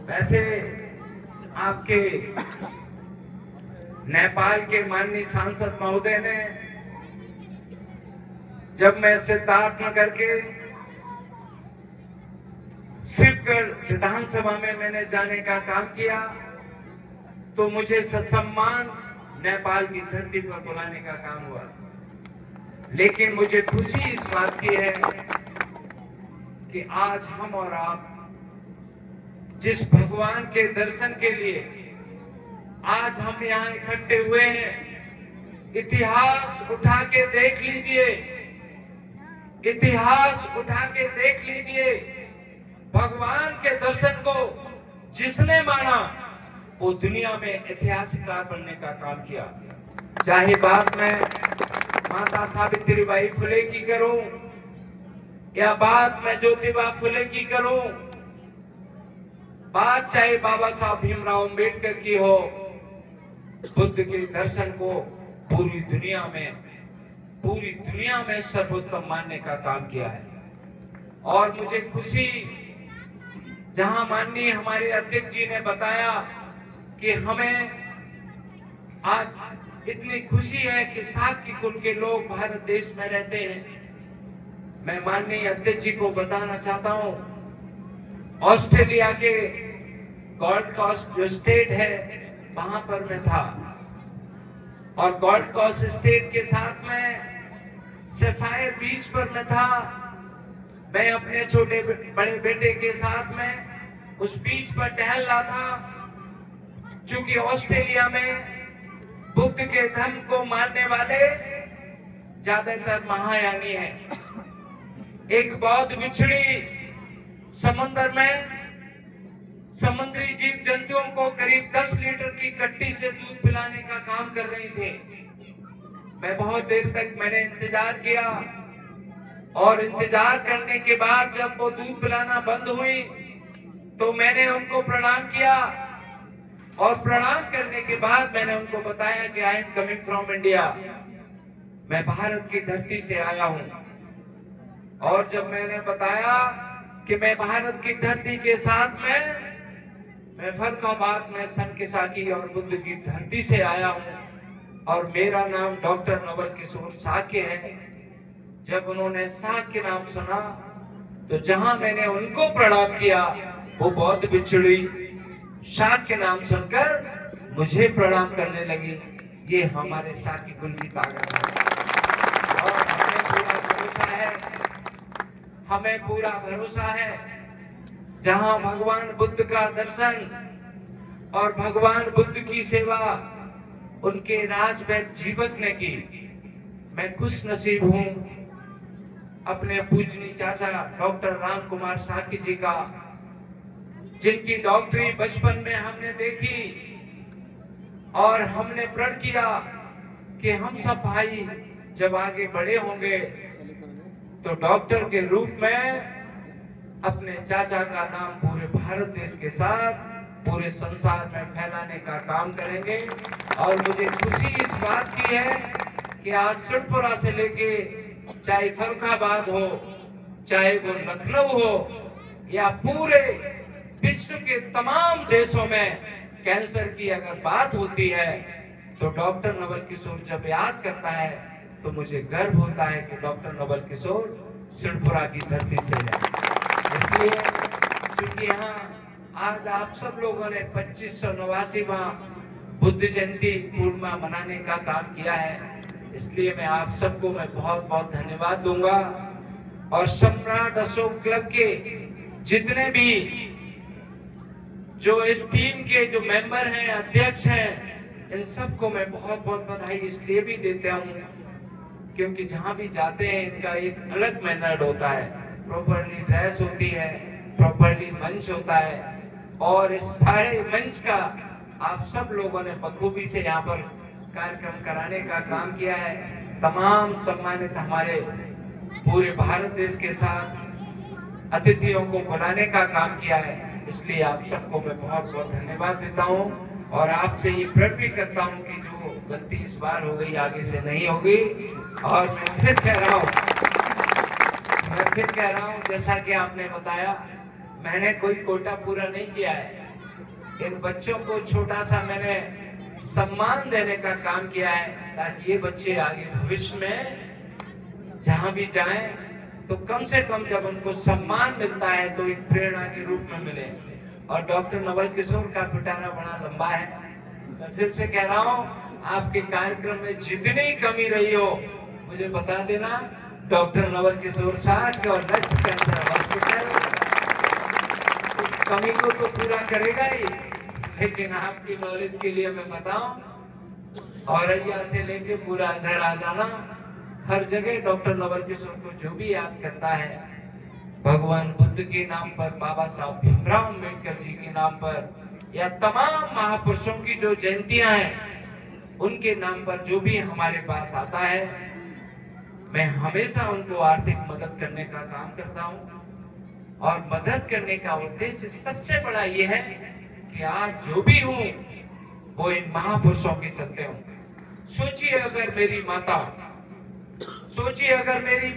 वैसे आपके नेपाल के माननीय सांसद महोदय ने जब मैं सिद्धार्थनगर के शिवगढ़ विधानसभा में मैंने जाने का काम किया तो मुझे ससम्मान नेपाल की धरती पर बुलाने का काम हुआ। लेकिन मुझे खुशी इस बात की है कि आज हम और आप जिस भगवान के दर्शन के लिए आज हम यहाँ इकट्ठे हुए हैं, इतिहास उठा के देख लीजिए, इतिहास उठा के देख लीजिए। भगवान के दर्शन को जिसने माना वो दुनिया में ऐतिहासिककार बनने का काम किया। चाहे बात मैं माता सावित्रीबाई फुले की करूं या बात मैं ज्योतिबा फुले की करूं, बात चाहे बाबा साहब भीमराव अम्बेडकर की हो, बुद्ध के दर्शन को पूरी दुनिया में सर्वोत्तम मानने का काम किया है। और मुझे खुशी, जहां माननीय हमारे अध्यक्ष जी ने बताया कि हमें आज इतनी खुशी है कि साकी कुल के लोग भारत देश में रहते हैं, मैं माननीय अध्यक्ष जी को बताना चाहता हूं, ऑस्ट्रेलिया के गोल्ड कोस्ट जो स्टेट है वहां पर मैं था और गोल्ड कोस्ट स्टेट के साथ में सफायर बीच पर मैं था। मैं अपने छोटे बड़े बेटे के साथ में उस बीच पर टहल रहा था। क्योंकि ऑस्ट्रेलिया में बुद्ध के धर्म को मानने वाले ज्यादातर महायानी हैं। एक बौद्ध बिछड़ी समुद्र में समुद्री जीव जंतुओं को करीब 10 लीटर की कट्टी से दूध पिलाने का काम कर रही थी। मैं बहुत देर तक मैंने इंतजार किया और इंतजार करने के बाद जब वो दूध पिलाना बंद हुई तो मैंने उनको प्रणाम किया और प्रणाम करने के बाद मैंने उनको बताया कि I am coming from India, मैं भारत की धरती से आया हूं। और जब मैंने बताया कि मैं भारत की धरती के साथ में मैं फर्रुखाबाद में सनकिसाकी और बुद्ध की धरती से आया हूं और मेरा नाम डॉक्टर नवल किशोर साक्य है, जब उन्होंने साक्य नाम सुना तो जहां मैंने उनको प्रणाम किया वो बौद्ध बिछड़ी शाक्य नाम सुनकर मुझे प्रणाम करने लगी। ये हमारे साक्य कुल की ताकत है और हमें पूरा भरोसा है जहां भगवान बुद्ध का दर्शन और भगवान बुद्ध की सेवा उनके राजवैद्य जीवक ने की। मैं खुश नसीब हूं अपने पूजनीय चाचा डॉक्टर राम कुमार साक्य जी का, जिनकी डॉक्टरी बचपन में हमने देखी और हमने प्रण किया कि हम सब भाई जब आगे बड़े होंगे तो डॉक्टर के रूप में अपने चाचा का नाम पूरे भारत देश के साथ पूरे संसार में फैलाने का काम करेंगे। और मुझे खुशी इस बात की है कि आज सुरपुरा से लेके चाहे फर्रुखाबाद हो, चाहे वो लखनऊ हो या पूरे विश्व के तमाम देशों में कैंसर की अगर बात होती है तो डॉक्टर नवल किशोर जब याद करता है तो मुझे गर्व होता है कि डॉक्टर नवल किशोर सिरपुरा की धरती से है। इसलिए क्योंकि यहाँ आज आप सब लोगों ने 2589वां बुद्ध जयंती पूर्णिमा मनाने का काम किया है, इसलिए मैं आप सबको मैं बहुत बहुत धन्यवाद दूंगा। और सम्राट अशोक क्लब के जितने भी जो इस टीम के जो मेंबर हैं, अध्यक्ष हैं, इन सबको मैं बहुत बहुत बधाई इसलिए भी देता हूँ क्योंकि जहाँ भी जाते हैं इनका एक अलग मैनर्ड होता है, प्रॉपरली ड्रेस होती है, प्रॉपरली मंच होता है और इस सारे मंच का आप सब लोगों ने बखूबी से यहाँ पर कार्यक्रम कराने का काम किया है। तमाम सम्मानित हमारे पूरे भारत देश के साथ अतिथियों को बुलाने का काम किया है, इसलिए आप सबको मैं बहुत बहुत धन्यवाद देता हूँ और आपसे ये प्रण भी करता हूँ कि जो गलती इस बार हो गई आगे से नहीं होगी। और मैं फिर कह रहा हूँ जैसा कि आपने बताया, मैंने कोई कोटा पूरा नहीं किया है, इन बच्चों को छोटा सा मैंने सम्मान देने का काम किया है, ताकि ये बच्चे आगे भविष्य में जहां भी जाएं तो कम से कम जब उनको सम्मान मिलता है तो एक प्रेरणा के रूप में मिले। और डॉक्टर नवल किशोर का पिटारा बड़ा लंबा है, मैं फिर से कह रहा हूं, आपके कार्यक्रम में जितनी कमी रही हो मुझे बता देना। डॉक्टर नवल किशोर साहब और लक्ष्य कैंसर हॉस्पिटल उस कमी को तो पूरा करेगा ही, लेकिन आपकी नॉलेज के लिए मैं बताऊं, औरैया से लेके पूरा घर आ जाना, हर जगह डॉक्टर नवल किशोर को जो भी याद करता है, भगवान बुद्ध के नाम पर, बाबा साहब भीमराव अम्बेडकर जी के नाम पर, या तमाम महापुरुषों की जो जयंतियां हैं उनके नाम पर जो भी हमारे पास आता है, मैं हमेशा उनको आर्थिक मदद करने का काम करता हूं। और मदद करने का उद्देश्य सबसे बड़ा ये है कि आज जो भी हूं वो इन महापुरुषों के चलते हूं। सोचिए अगर मेरी माता, सोचिए अगर मेरी